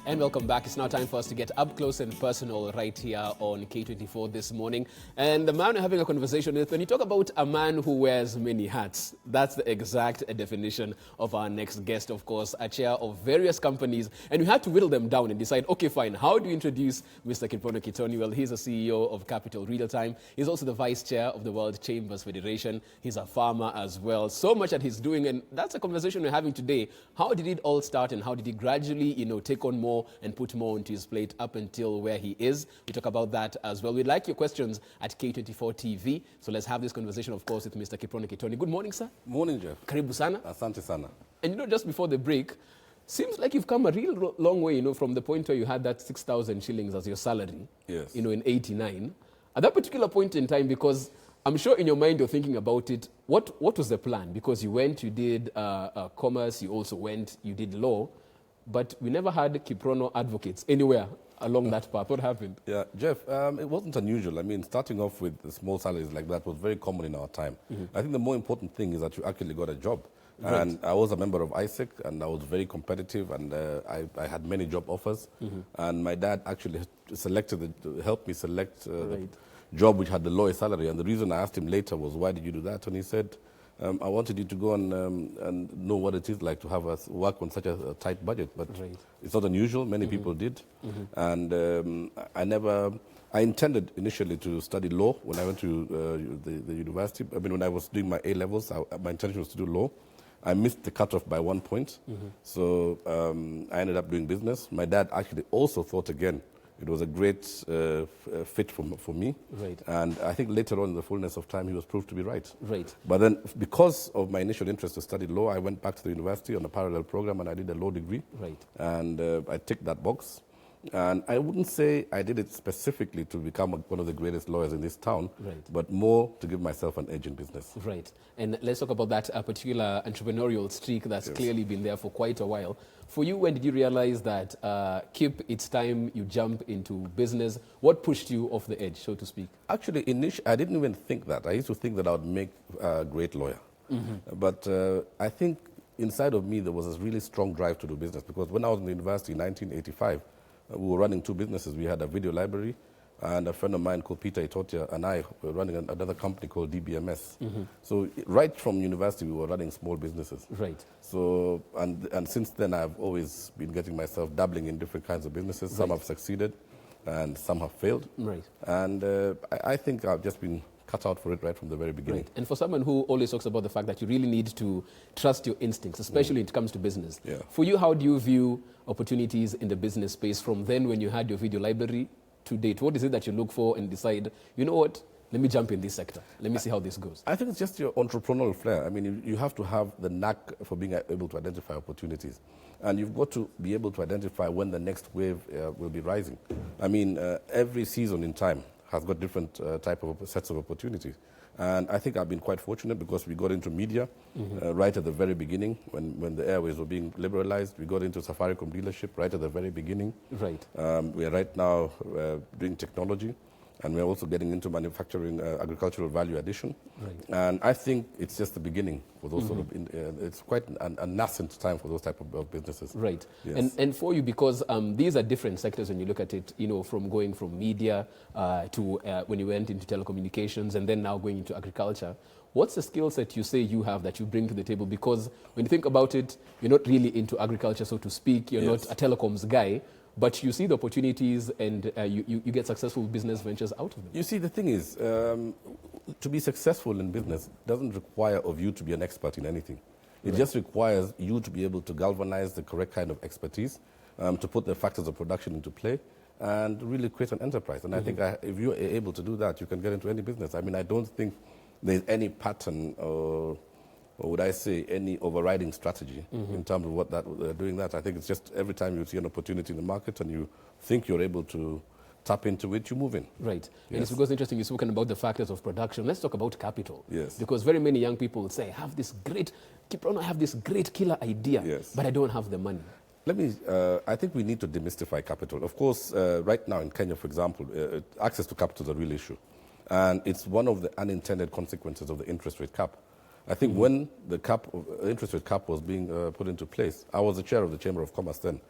And welcome back. It's now time for us to get up close and personal right here on K24 this morning. And the man we're having a conversation with, when you talk about a man who wears many hats, that's the exact definition of our next guest, of course, a chair of various companies. And we had to whittle them down and decide, okay, fine, how do you introduce Mr. Kiprono Kittony? Well, he's the CEO of Capital Realtime. He's also the vice chair of the World Chambers Federation. He's a farmer as well. So much that he's doing, and that's a conversation we're having today. How did it all start, and how did he gradually, take on more and put more onto his plate up until where he is? We talk about that as well. We'd like your questions at K24 TV. So let's have this conversation, of course, with Mr. Kiprono Kittony. Good morning, sir. Morning, Jeff. Karibu sana. Asante sana. And just before the break, seems like you've come a real long way, from the point where you had that 6,000 shillings as your salary, yes, in 89. At that particular point in time, because I'm sure in your mind you're thinking about it, what was the plan? Because you did commerce, you did law, but we never had Kiprono advocates anywhere along that path. What happened? Yeah, Jeff, it wasn't unusual. I mean, starting off with small salaries like that was very common in our time. Mm-hmm. I think the more important thing is that you actually got a job. Right. And I was a member of ISEC, and I was very competitive, and I had many job offers. Mm-hmm. And my dad actually helped me select the job which had the lowest salary. And the reason I asked him later was, why did you do that? And he said, I wanted you to go and know what it is like to have us work on such a tight budget. But it's not unusual. Many mm-hmm. people did. Mm-hmm. And I intended initially to study law when I went to the university. I mean, when I was doing my A-levels, my intention was to do law. I missed the cutoff by 1 point. Mm-hmm. So I ended up doing business. My dad actually also thought again, it was a great fit for me. Right. And I think later on in the fullness of time, he was proved to be right. Right. But then because of my initial interest to study law, I went back to the university on a parallel program and I did a law degree. Right. And I ticked that box. And I wouldn't say I did it specifically to become one of the greatest lawyers in this town, but more to give myself an edge in business. Right. And let's talk about that particular entrepreneurial streak that's clearly been there for quite a while. For you, when did you realize that, Kip, it's time you jump into business? What pushed you off the edge, so to speak? Actually, I didn't even think that. I used to think that I would make a great lawyer. Mm-hmm. But I think inside of me there was a really strong drive to do business, because when I was in the university in 1985, we were running two businesses. We had a video library, and a friend of mine called Peter Itotia and I were running another company called DBMS. Mm-hmm. So right from university, we were running small businesses. Right. So, and since then, I've always been getting myself dabbling in different kinds of businesses. Some have succeeded, and some have failed. Right. And I think I've just been cut out for it right from the very beginning. Right. And for someone who always talks about the fact that you really need to trust your instincts, especially when it comes to business. Yeah. For you, how do you view opportunities in the business space from then when you had your video library to date? What is it that you look for and decide, you know what, let me jump in this sector. Let me see how this goes. I think it's just your entrepreneurial flair. I mean, you have to have the knack for being able to identify opportunities. And you've got to be able to identify when the next wave will be rising. I mean, every season in time has got different type of sets of opportunities. And I think I've been quite fortunate because we got into media right at the very beginning when the airways were being liberalized. We got into Safaricom dealership right at the very beginning. Right. We are right now doing technology, and we're also getting into manufacturing agricultural value addition. Right. And I think it's just the beginning for those sort of, it's quite a nascent time for those type of businesses. Right. Yes. And for you, because these are different sectors when you look at it, from going from media to when you went into telecommunications and then now going into agriculture. What's the skill set you say you have that you bring to the table? Because when you think about it, you're not really into agriculture, so to speak. You're not a telecoms guy. But you see the opportunities and you get successful business ventures out of them. You see, the thing is, to be successful in business doesn't require of you to be an expert in anything. It just requires you to be able to galvanize the correct kind of expertise, to put the factors of production into play, and really create an enterprise. And I think if you're able to do that, you can get into any business. I mean, I don't think there's any pattern or would I say any overriding strategy in terms of what doing that. I think it's just every time you see an opportunity in the market and you think you're able to tap into it, you move in. Right. Yes. And it's because interesting, you've spoken about the factors of production. Let's talk about capital. Yes. Because very many young people would say, I have this great killer idea, but I don't have the money. I think we need to demystify capital. Of course, right now in Kenya, for example, access to capital is a real issue. And it's one of the unintended consequences of the interest rate cap. I think when the interest rate cap was being put into place, I was the chair of the Chamber of Commerce then,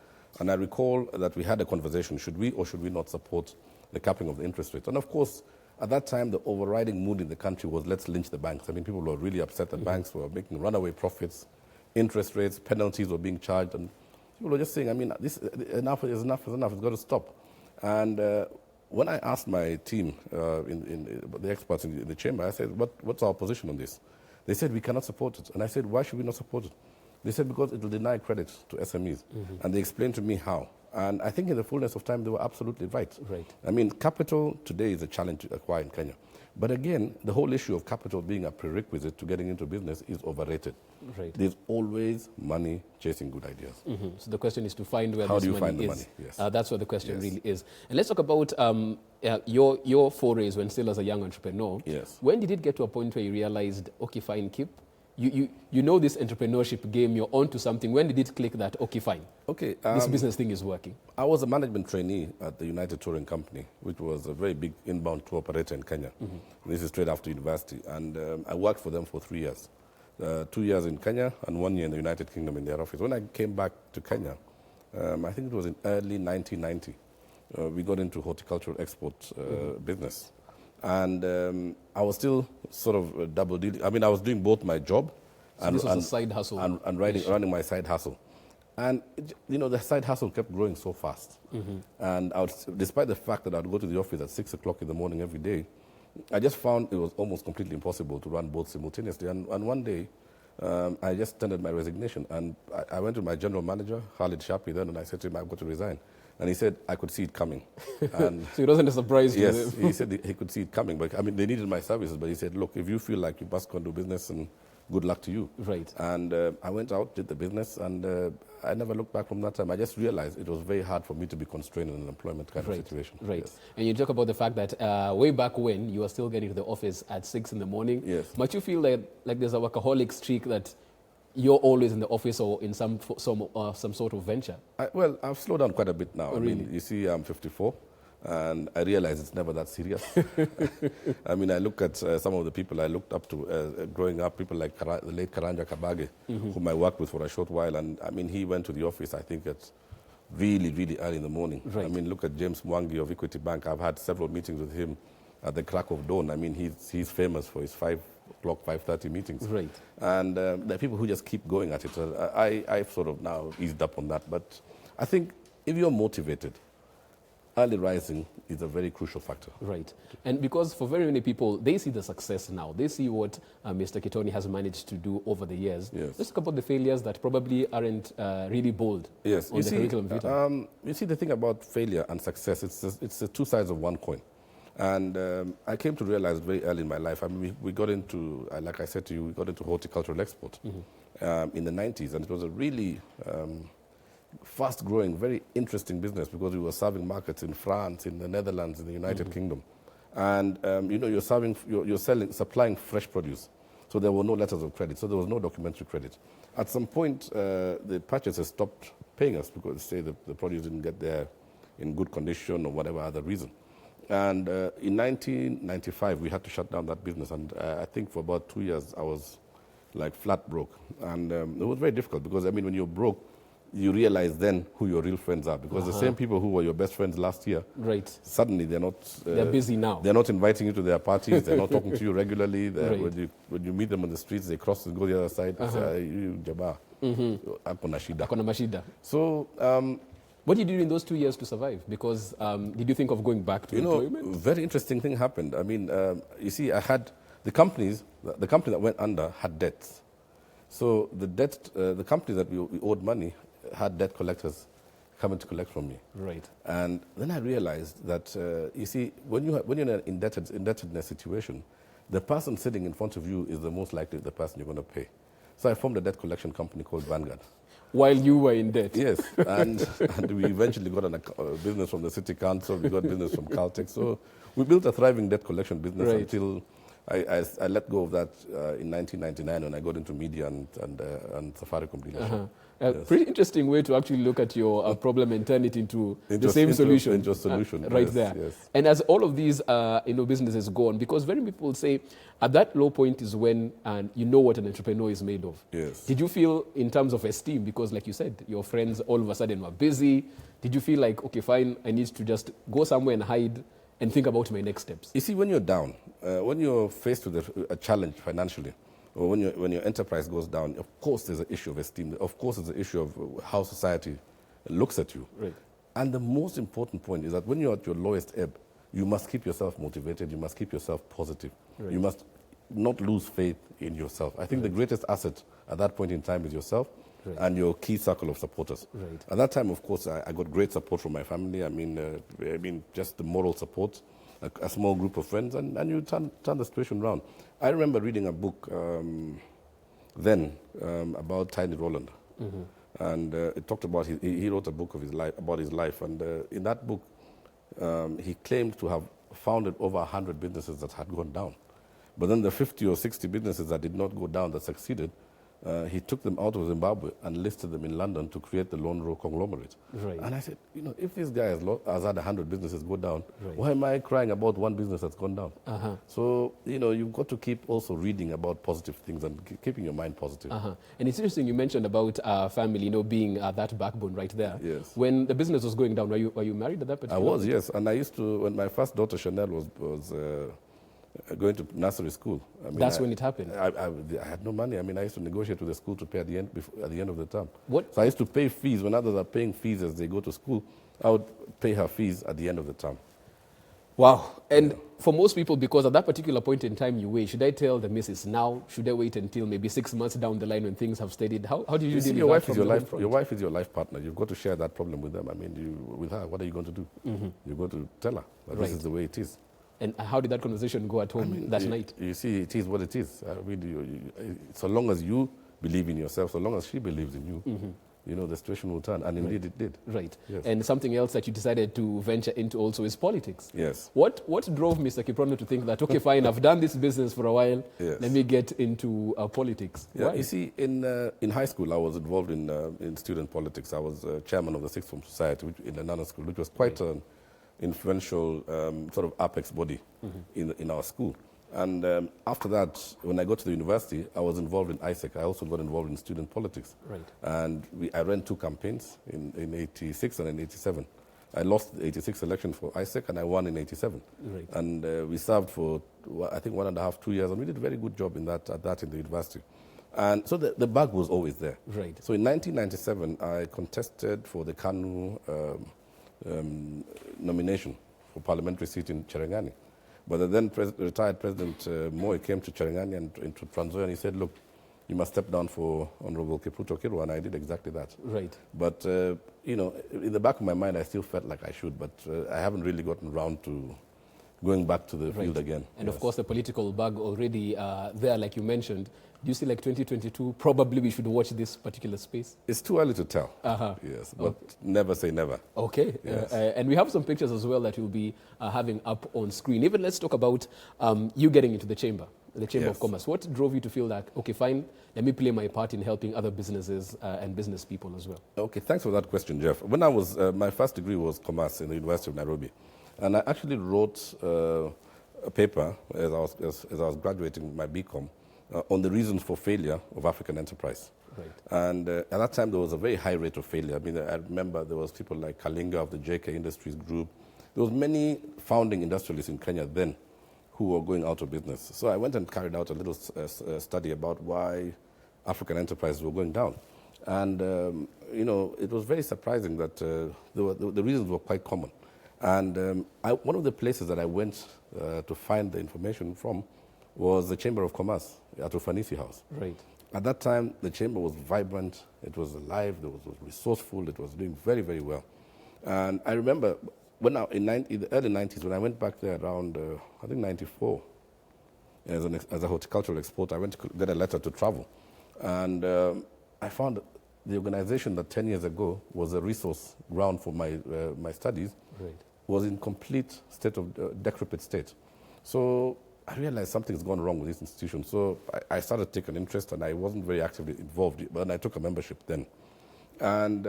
And I recall that we had a conversation, should we or should we not support the capping of the interest rate? And of course, at that time, the overriding mood in the country was let's lynch the banks. I mean, people were really upset that banks were making runaway profits, interest rates, penalties were being charged, and people were just saying, I mean, enough is enough, it's got to stop. And when I asked my team, the experts in the chamber, I said, what's our position on this? They said, we cannot support it. And I said, why should we not support it? They said, because it will deny credit to SMEs. And they explained to me how. And I think in the fullness of time, they were absolutely right. I mean, capital today is a challenge to acquire in Kenya. But again, the whole issue of capital being a prerequisite to getting into business is overrated. There's always money chasing good ideas. So the question is to find where How this do you money find the is. money? Yes. That's what the question really is. And let's talk about your forays when still as a young entrepreneur. Yes. When did it get to a point where you realized, okay, fine, Kip, you know this entrepreneurship game, you're onto something. When did it click that, okay, fine, this business thing is working? I was a management trainee at the United Touring Company, which was a very big inbound tour operator in Kenya. This is straight after university. And I worked for them for 3 years. 2 years in Kenya and 1 year in the United Kingdom in their office. When I came back to Kenya, I think it was in early 1990, we got into horticultural export business. And I was still sort of double dealing. I mean, I was doing both my job So this was a side hustle. and running my side hustle. And, you know, the side hustle kept growing so fast. And despite the fact that I'd go to the office at 6 o'clock in the morning every day, I just found it was almost completely impossible to run both simultaneously. And one day, I just tendered my resignation. And I went to my general manager, Khalid Shapi, then, and I said to him, I've got to resign. And he said, I could see it coming. And so it wasn't a surprise to yes, him. he said he could see it coming. But I mean, they needed my services. But he said, look, if you feel like you must go and do business, and good luck to you. And I went out, did the business, and I never looked back from that time. I just realized it was very hard for me to be constrained in an employment kind of situation. Yes. And you talk about the fact that way back when you were still getting to the office at 6 in the morning. Yes. But you feel like there's a workaholic streak that you're always in the office or in some sort of venture? Well, I've slowed down quite a bit now. Oh, I really? mean, you see, I'm 54. And I realize it's never that serious. I mean, I look at some of the people I looked up to growing up, people like the late Karanja Kabage, whom I worked with for a short while. And I mean, he went to the office, I think, at really, really early in the morning. I mean, look at James Mwangi of Equity Bank. I've had several meetings with him at the crack of dawn. I mean, he's famous for his 5 o'clock, 5:30 meetings. And there are people who just keep going at it. I've sort of now eased up on that. But I think if you're motivated, early rising is a very crucial factor. And because for very many people, they see the success now. They see what Mr. Kittony has managed to do over the years. Let's talk about the failures that probably aren't really bold on the curriculum vitae. You see, the thing about failure and success, it's the two sides of one coin. And I came to realize very early in my life, I mean, we got into, like I said to you, we got into horticultural export in the 90s. And it was a really fast-growing, very interesting business because we were serving markets in France, in the Netherlands, in the United Kingdom. And, you know, you're supplying fresh produce. So there were no letters of credit. So there was no documentary credit. At some point, the purchasers stopped paying us because, say, the produce didn't get there in good condition or whatever other reason. And in 1995, we had to shut down that business. And I think for about 2 years, I was like flat broke. And it was very difficult because, I mean, when you're broke, you realize then who your real friends are. Because the same people who were your best friends last year, suddenly they're not... they're busy now. They're not inviting you to their parties. They're not talking to you regularly. When you meet them on the streets, they cross and go the other side and say, you Jabba, akona shida. So... what did you do in those 2 years to survive? Because did you think of going back to employment? You know, very interesting thing happened. I mean, you see, I had the company that went under had debts. So the company that we owed money had debt collectors coming to collect from me. And then I realized that, you see, when you're in an indebtedness situation, the person sitting in front of you is the most likely the person you're going to pay. So I formed a debt collection company called Vanguard. While you were in debt? Yes, and we eventually got a business from the city council, we got business from Caltech. So we built a thriving debt collection business until I let go of that in 1999 when I got into media and Safaricom dealership. Pretty interesting way to actually look at your problem and turn it into the same solution. Into a solution, right yes, there. yes. And as all of these businesses go on, because very many people say at that low point is when you know what an entrepreneur is made of. Yes. Did you feel in terms of esteem, because like you said, your friends all of a sudden were busy, did you feel like, okay, fine, I need to just go somewhere and hide and think about my next steps? You see, when you're down, when you're faced with a challenge financially, or when your enterprise goes down, of course there's an issue of esteem. Of course there's an issue of how society looks at you. Right. And the most important point is that when you're at your lowest ebb, you must keep yourself motivated. You must keep yourself positive. Right. You must not lose faith in yourself. I think the greatest asset at that point in time is yourself. Right. And your key circle of supporters. Right. At that time, of course, I got great support from my family. I mean, just the moral support, a small group of friends, and you turn the situation around. I remember reading a book then about Tiny Roland, and it talked about he wrote a book of his life about his life, and in that book, he claimed to have founded over 100 businesses that had gone down, but then the 50 or 60 businesses that did not go down that succeeded. He took them out of Zimbabwe and listed them in London to create the Lone Row conglomerate. Right. And I said, if this guy has had 100 businesses go down, right. why am I crying about one business that's gone down? So, you've got to keep also reading about positive things and keeping your mind positive. And it's interesting you mentioned about family, being that backbone right there. Yes. When the business was going down, were you married at that particular I was, yes. And I used to, when my first daughter, Chanel, was going to nursery school. That's when it happened? I had no money. I used to negotiate with the school to pay at the end of the term. What? So I used to pay fees. When others are paying fees as they go to school, I would pay her fees at the end of the term. Wow. And for most people, because at that particular point in time you wait, should I tell the missus now? Should I wait until maybe 6 months down the line when things have steadied? How do you deal with your that? Your wife is your life partner. You've got to share that problem with them. With her, what are you going to do? You've got to tell her that this is the way it is. And how did that conversation go at home that night? You see, it is what it is. So long as you believe in yourself, so long as she believes in you, the situation will turn. And indeed it did. Right. Yes. And something else that you decided to venture into also is politics. Yes. What drove Mr. Kiprono to think that, okay, fine, I've done this business for a while, yes. Let me get into politics? Yeah, Why? you see, in high school, I was involved in student politics. I was chairman of the Sixth Form Society in the Nana School, which was quite an influential sort of apex body in our school. And after that, when I got to the university, I was involved in ISEC. I also got involved in student politics. Right. And I ran 2 campaigns in 86 and in 87. I lost the 86 election for ISEC and I won in 87. Right. And we served for, I think, 1.5, 2 years, and we did a very good job in that in the university. And so the bug was always there. Right. So in 1997, I contested for the KANU nomination for parliamentary seat in Cherangani. But the then retired President Moi came to Cherangani and into Trans Nzoia, and he said, look, you must step down for Honorable Kiprono Kittony, and I did exactly that. Right. But, in the back of my mind, I still felt like I should, but I haven't really gotten around to going back to the field again. And of course, the political bug already there, like you mentioned. Do you see, like 2022, probably we should watch this particular space? It's too early to tell. Yes, but never say never. Okay. Yes. And we have some pictures as well that we'll be having up on screen. Even let's talk about you getting into the Chamber of Commerce. What drove you to feel that, okay, fine, let me play my part in helping other businesses and business people as well? Okay, thanks for that question, Jeff. When I was, my first degree was Commerce in the University of Nairobi. And I actually wrote a paper as I was graduating my BCom on the reasons for failure of African enterprise. Right. And at that time, there was a very high rate of failure. I remember there was people like Kalinga of the JK Industries Group. There was many founding industrialists in Kenya then who were going out of business. So I went and carried out a little study about why African enterprises were going down. And, it was very surprising that the reasons were quite common. And one of the places that I went to find the information from was the Chamber of Commerce at Ufanisi House. Right. At that time, the chamber was vibrant, it was alive, it was resourceful, it was doing very, very well. And I remember in the early 90s, when I went back there around, I think 94, as a horticultural exporter, I went to get a letter to travel. And I found the organization that 10 years ago was a resource ground for my studies was in complete state of decrepit state. So I realized something's gone wrong with this institution. So I started to take an interest, and I wasn't very actively involved, but I took a membership then. And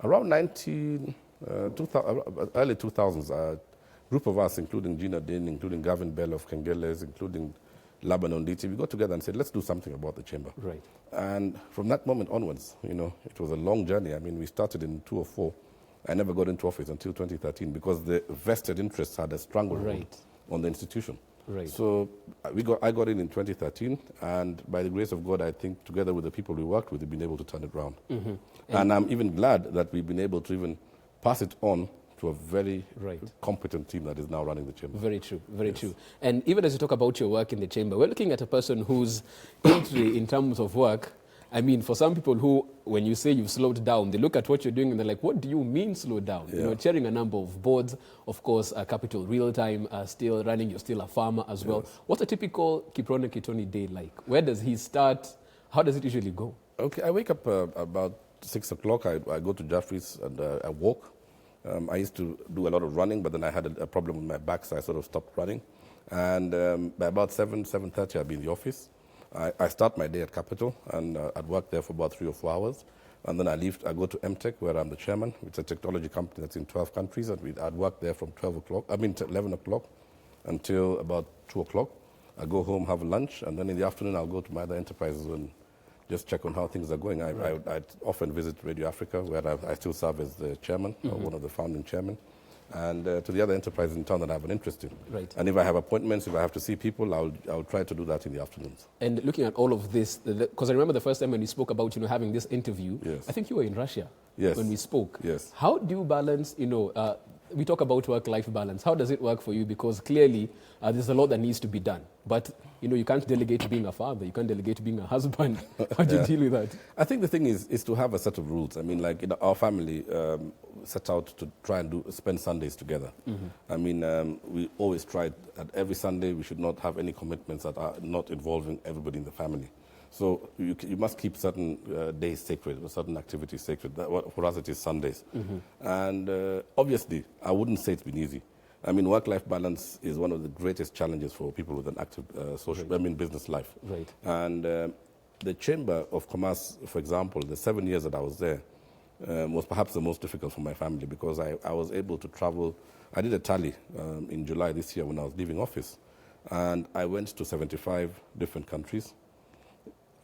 around 2000, early 2000s, a group of us, including Gina Din, including Gavin Bell of Kengeles, including Lebanon DT, we got together and said, let's do something about the chamber. Right. And from that moment onwards, it was a long journey. I mean, we started in 2004. I never got into office until 2013 because the vested interests had a stranglehold on the institution. Right. So I got in 2013, and by the grace of God, I think together with the people we worked with, we've been able to turn it around. Mm-hmm. And I'm even glad that we've been able to even pass it on to a very competent team that is now running the chamber. Very true, very true. And even as you talk about your work in the chamber, we're looking at a person whose entry in terms of work, I mean, for some people who, when you say you've slowed down, they look at what you're doing and they're like, what do you mean slow down? Yeah. Chairing a number of boards, of course, Capital Realtime still running, you're still a farmer as well. What's a typical Kiprono Kittony day like? Where does he start? How does it usually go? Okay, I wake up about 6 o'clock. I go to Jeffries and I walk. I used to do a lot of running, but then I had a problem with my back, so I sort of stopped running. And by about 7:30, I'll be in the office. I start my day at Capital, and I'd work there for about 3 or 4 hours. And then I leave, I go to MTech, where I'm the chairman. It's a technology company that's in 12 countries, and I'd work there from 11 o'clock until about 2 o'clock. I go home, have lunch, and then in the afternoon, I'll go to my other enterprises and just check on how things are going. I'd often visit Radio Africa, where I still serve as the chairman, or one of the founding chairmen, and to the other enterprises in town that I have an interest in. Right. And if I have appointments, if I have to see people, I'll try to do that in the afternoons. And looking at all of this, because I remember the first time when we spoke about having this interview, I think you were in Russia when we spoke. Yes. How do you balance, we talk about work-life balance. How does it work for you? Because clearly there's a lot that needs to be done. But, you can't delegate being a father. You can't delegate being a husband. How do you deal with that? I think the thing is to have a set of rules. I mean, like our family set out to try and spend Sundays together. Mm-hmm. I mean, we always tried that every Sunday we should not have any commitments that are not involving everybody in the family. So you must keep certain days sacred, or certain activities sacred. For us, it is Sundays. Mm-hmm. And obviously, I wouldn't say it's been easy. I mean, work-life balance is one of the greatest challenges for people with an active business life. Right. And the Chamber of Commerce, for example, the 7 years that I was there, was perhaps the most difficult for my family because I was able to travel. I did a tally in July this year when I was leaving office, and I went to 75 different countries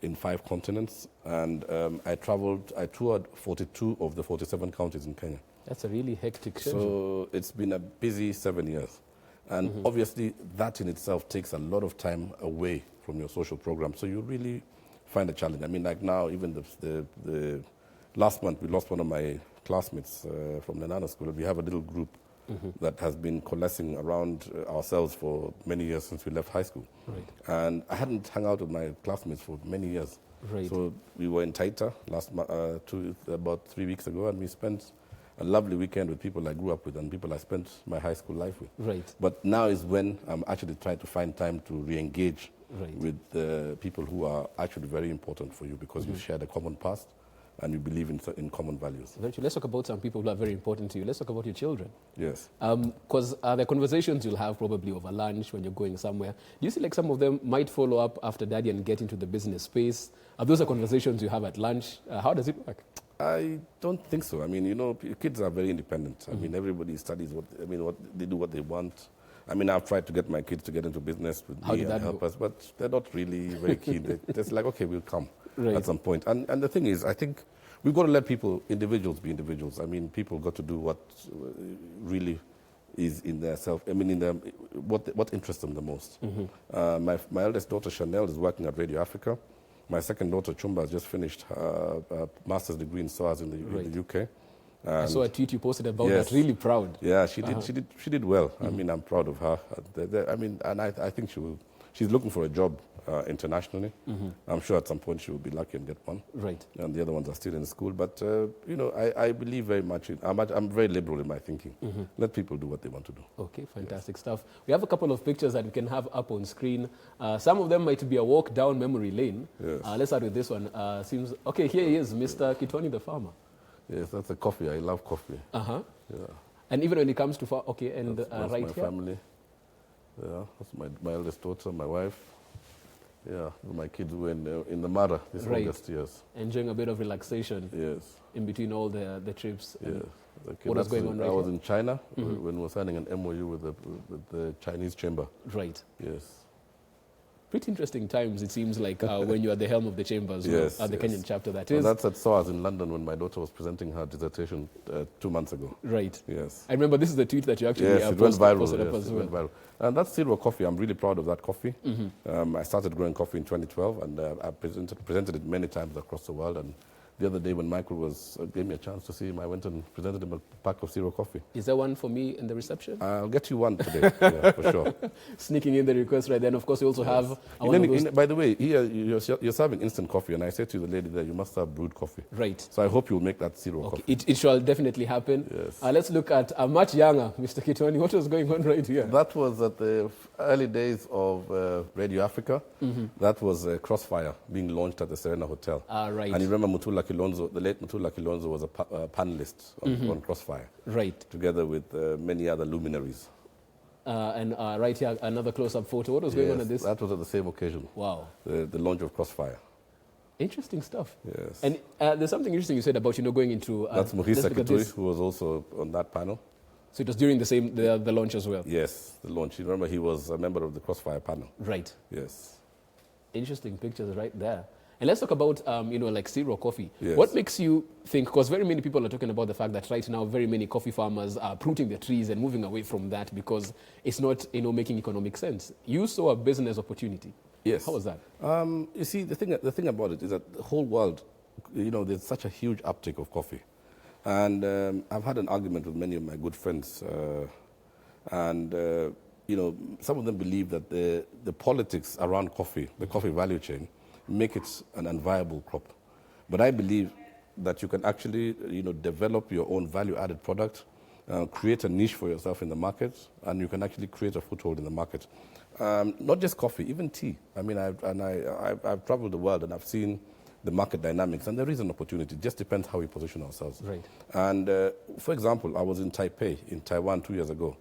in 5 continents, and I toured 42 of the 47 counties in Kenya. That's a really hectic schedule. So it's been a busy 7 years. And obviously that in itself takes a lot of time away from your social program. So you really find a challenge. I mean, like now, even the last month, we lost one of my classmates from the Nana School. We have a little group that has been coalescing around ourselves for many years since we left high school. Right. And I hadn't hung out with my classmates for many years. Right. So we were in Taita about 3 weeks ago, and we spent a lovely weekend with people I grew up with and people I spent my high school life with. Right. But now is when I'm actually trying to find time to re-engage with people who are actually very important for you because you share the common past and you believe in common values. Let's talk about some people who are very important to you. Let's talk about your children. Yes. Because the conversations you'll have probably over lunch when you're going somewhere, do you see like some of them might follow up after daddy and get into the business space? Are those the conversations you have at lunch? How does it work? I don't think so. I mean, kids are very independent. I mean, everybody studies what they do what they want. I mean, I've tried to get my kids to get into business with me and help us, but they're not really very keen. They're just like, okay, we'll come at some point. And the thing is, I think we've got to let individuals be individuals. I mean, people got to do what really is in their self. I mean, what interests them the most. My eldest daughter Chanel is working at Radio Africa. My second daughter, Chumba, has just finished her master's degree in SOAS in the UK. I saw a tweet you posted about that. Really proud. Yeah, she did. She did well. I mean, I'm proud of her. I mean, and I think she's looking for a job internationally. I'm sure at some point she will be lucky and get one. Right. And the other ones are still in school. But I believe very much. I'm very liberal in my thinking. Let people do what they want to do. Okay, fantastic stuff. We have a couple of pictures that we can have up on screen. Some of them might be a walk down memory lane. Yes. Let's start with this one. Okay, here he is, Mr. Kittony the farmer. Yes, that's a coffee. I love coffee. Yeah. And even when it comes to and that's right my here. family. Yeah, that's my eldest daughter, my wife. Yeah, my kids were in the Mara this August, yes. Enjoying a bit of relaxation. Yes. In between all the trips. Yes. What was going on right I was here? in China when we were signing an MOU with the Chinese chamber. Right. Yes. Pretty interesting times, it seems like, when you're at the helm of the chambers, yes, at the Kenyan chapter, that is. Well, that's at SOAS in London when my daughter was presenting her dissertation 2 months ago. Right. Yes. I remember this is the tweet that you actually it went viral. posted up as well. Went viral. And that's Zero Coffee. I'm really proud of that coffee. I started growing coffee in 2012, and I presented it many times across the world. And the other day when Michael gave me a chance to see him, I went and presented him a pack of Zero Coffee. Is there one for me in the reception? I'll get you one today, yeah, for sure. Sneaking in the request right then. Of course, you also have... by the way, here you're serving instant coffee, and I said to the lady there, you must have brewed coffee. Right. So I hope you'll make that Zero Coffee. It shall definitely happen. Yes. Let's look at a much younger Mr. Kittony. What was going on right here? That was at the early days of Radio Africa. That was Crossfire being launched at the Serena Hotel. Right. And you remember Mutula Kilonzo, the late Mutula Kilonzo was a panelist on Crossfire. Right. Together with many other luminaries. And right here, another close-up photo. What was going on at this? That was at the same occasion. Wow. The launch of Crossfire. Interesting stuff. Yes. And there's something interesting you said about, going into... That's Mohisa Kitui, who was also on that panel. So it was during the launch as well? Yes, the launch. You remember he was a member of the Crossfire panel. Right. Yes. Interesting pictures right there. And let's talk about, like Zero Coffee. Yes. What makes you think, because very many people are talking about the fact that right now very many coffee farmers are uprooting their trees and moving away from that because it's not, making economic sense. You saw a business opportunity. Yes. How was that? You see, the thing about it is that the whole world, there's such a huge uptake of coffee. And I've had an argument with many of my good friends. Some of them believe that the politics around coffee, the coffee value chain, make it an unviable crop. But I believe that you can actually, develop your own value-added product, create a niche for yourself in the market, and you can actually create a foothold in the market. Not just coffee, even tea. I mean, I've traveled the world and I've seen the market dynamics, and there is an opportunity. It just depends how we position ourselves. Right. And for example, I was in Taipei, in Taiwan 2 years ago,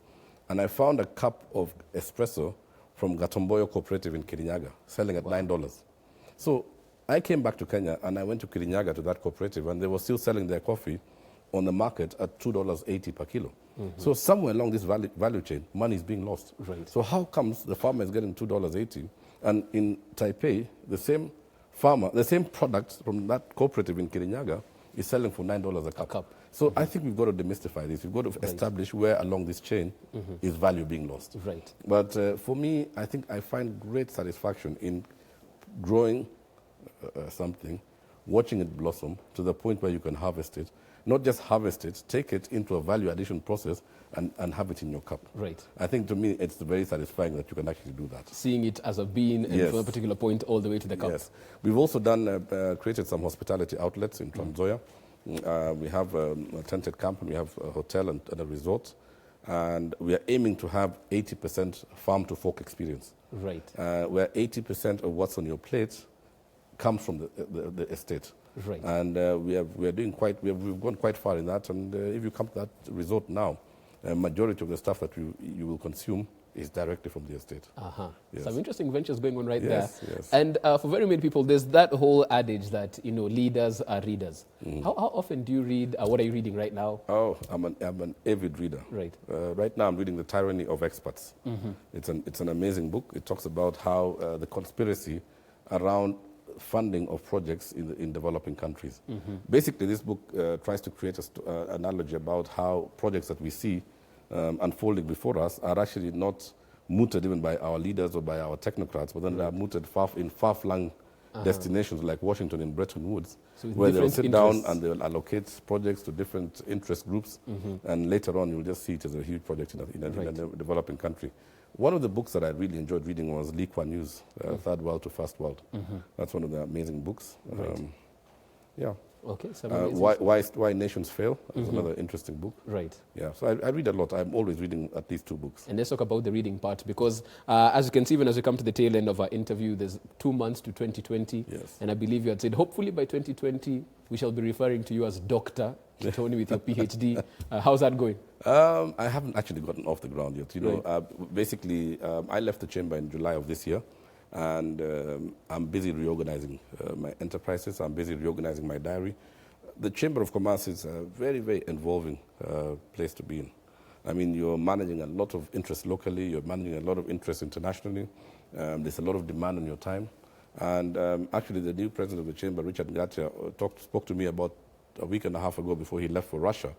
and I found a cup of espresso from Gatomboyo Cooperative in Kirinyaga, selling at $9. So I came back to Kenya and I went to Kirinyaga to that cooperative, and they were still selling their coffee on the market at $2.80 per kilo. So somewhere along this value chain, money is being lost. Right. So how comes the farmer is getting $2.80, and in Taipei, the same farmer, the same product from that cooperative in Kirinyaga is selling for $9 a cup. So I think we've got to demystify this. We've got to establish where along this chain is value being lost. Right. But for me, I think I find great satisfaction in growing something, watching it blossom to the point where you can harvest it. Not just harvest it, take it into a value addition process and have it in your cup. Right. I think to me it's very satisfying that you can actually do that. Seeing it as a bean and from a particular point all the way to the cup. Yes. We've also created some hospitality outlets in Trans Nzoia. We have a tented camp, and we have a hotel and a resort. And we are aiming to have 80% farm-to-fork experience. Right. Where 80% of what's on your plate comes from the estate. Right. And we've gone quite far in that. And if you come to that resort now, a majority of the stuff that you will consume is directly from the estate. Yes. Some interesting ventures going on right there. Yes. And for very many people, there's that whole adage that, leaders are readers. How often do you read? What are you reading right now? Oh, I'm an avid reader. Right. Right now I'm reading The Tyranny of Experts. It's an amazing book. It talks about how the conspiracy around funding of projects in developing countries. Basically, this book tries to create an analogy about how projects that we see unfolding before us are actually not mooted even by our leaders or by our technocrats, but then they are mooted in far-flung destinations like Washington and Bretton Woods, so where they'll sit down and they'll allocate projects to different interest groups, and later on you'll just see it as a huge project in a developing country. One of the books that I really enjoyed reading was Lee Kuan Yew's Third World to First World. That's one of the amazing books. Yeah. Okay. Why Nations Fail is another interesting book. Right. Yeah. So I read a lot. I'm always reading at least 2 books. And let's talk about the reading part, because as you can see, even as we come to the tail end of our interview, there's 2 months to 2020. Yes. And I believe you had said, hopefully by 2020, we shall be referring to you as Dr. Kittony with your PhD. How's that going? I haven't actually gotten off the ground yet. Basically, I left the chamber in July of this year. And I'm busy reorganizing my enterprises. I'm busy reorganizing my diary. The Chamber of Commerce is a very, very involving place to be in. I mean, you're managing a lot of interest locally. You're managing a lot of interest internationally. There's a lot of demand on your time. And actually, the new president of the Chamber, Richard Ngatia, spoke to me about a week and a half ago before he left for Russia.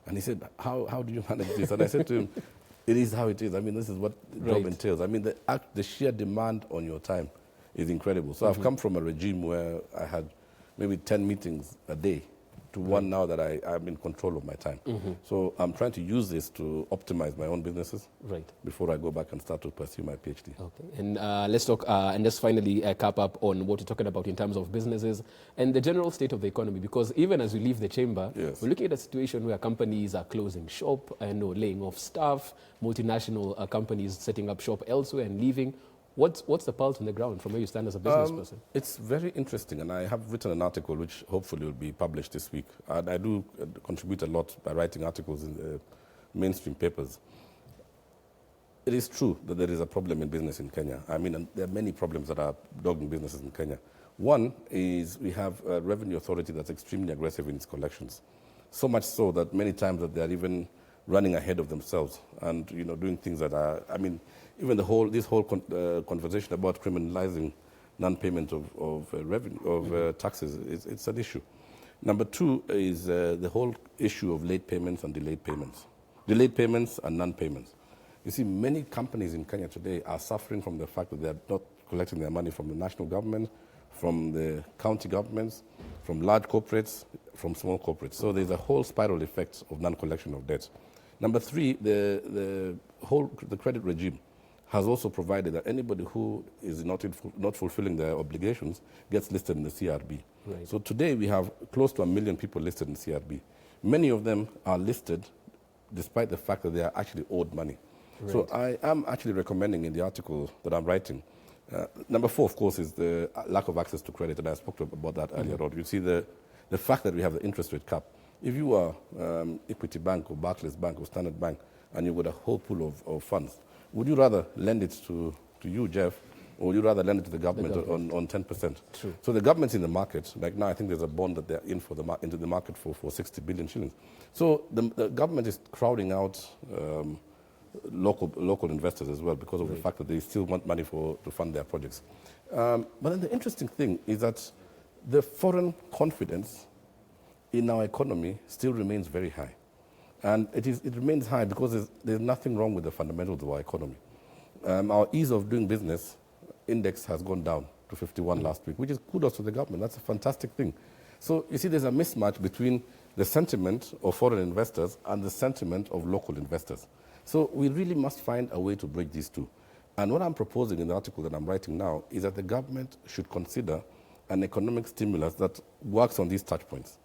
And he said, how do you manage this? And I said to him, it is how it is. I mean, this is what the job entails. I mean, the sheer demand on your time is incredible. So I've come from a regime where I had maybe 10 meetings a day to one now that I'm in control of my time. So I'm trying to use this to optimize my own businesses before I go back and start to pursue my PhD. Okay, and let's talk, and let's finally cap up on what you're talking about in terms of businesses and the general state of the economy, because even as we leave the chamber, we're looking at a situation where companies are closing shop and laying off staff, multinational companies setting up shop elsewhere and leaving. What's the pulse on the ground from where you stand as a business person? It's very interesting, and I have written an article which hopefully will be published this week. I do contribute a lot by writing articles in the mainstream papers. It is true that there is a problem in business in Kenya. I mean, there are many problems that are dogging businesses in Kenya. One is we have a revenue authority that's extremely aggressive in its collections, so much so that many times that they are even running ahead of themselves and doing things that are, I mean, even this whole conversation about criminalizing non-payment of revenue of taxes, it's an issue. Number two is the whole issue of late payments and delayed payments and non-payments. You see, many companies in Kenya today are suffering from the fact that they are not collecting their money from the national government, from the county governments, from large corporates, from small corporates. So there's a whole spiral effect of non-collection of debt. Number three, the credit regime has also provided that anybody who is not fulfilling their obligations gets listed in the CRB. So today we have close to 1 million people listed in the CRB. Many of them are listed despite the fact that they are actually owed money. So I am actually recommending in the article that I'm writing, number 4, of course, is the lack of access to credit, and I spoke about that earlier on. You see the fact that we have the interest rate cap. If you are Equity Bank or Barclays Bank or Standard Bank and you've got a whole pool of funds, would you rather lend it to you, Jeff, or would you rather lend it to the government on 10%? True. So the government's in the market. Like now, I think there's a bond that they're into the market for 60 billion shillings. So the government is crowding out local investors as well because of the fact that they still want money to fund their projects. But then the interesting thing is that the foreign confidence in our economy still remains very high. And it remains high because there's nothing wrong with the fundamentals of our economy. Our ease of doing business index has gone down to 51 last week, which is kudos to the government. That's a fantastic thing. So you see, there's a mismatch between the sentiment of foreign investors and the sentiment of local investors. So we really must find a way to break these two. And what I'm proposing in the article that I'm writing now is that the government should consider an economic stimulus that works on these touch points.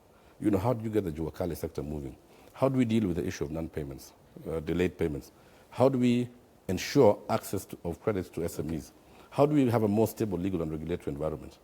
How do you get the Juakali sector moving? How do we deal with the issue of non-payments, delayed payments? How do we ensure access of credits to SMEs? How do we have a more stable legal and regulatory environment?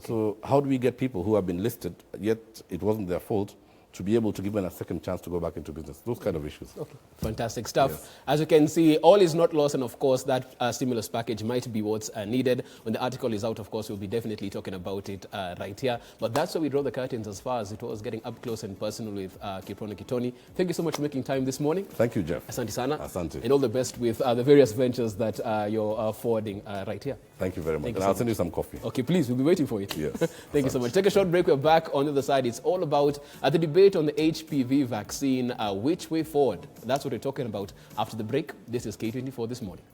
So how do we get people who have been listed, yet it wasn't their fault, to be able to give them a second chance to go back into business? Those kind of issues. Fantastic stuff. As you can see, all is not lost, and of course that stimulus package might be what's needed. When the article is out, of course, we'll be definitely talking about it right here. But that's where we draw the curtains as far as it was getting up close and personal with Kiprono Kittony. Thank you so much for making time this morning. Thank you, Jeff. Asante sana. Asante. And all the best with the various ventures that you're forwarding right here. Thank you very much. And I'll send you some coffee. Okay, please. We'll be waiting for it. Yes. Thank you so much. Take a short break. We're back on the other side. It's all about the debate on the HPV vaccine. Which way forward? That's what we're talking about after the break. This is K24 This Morning.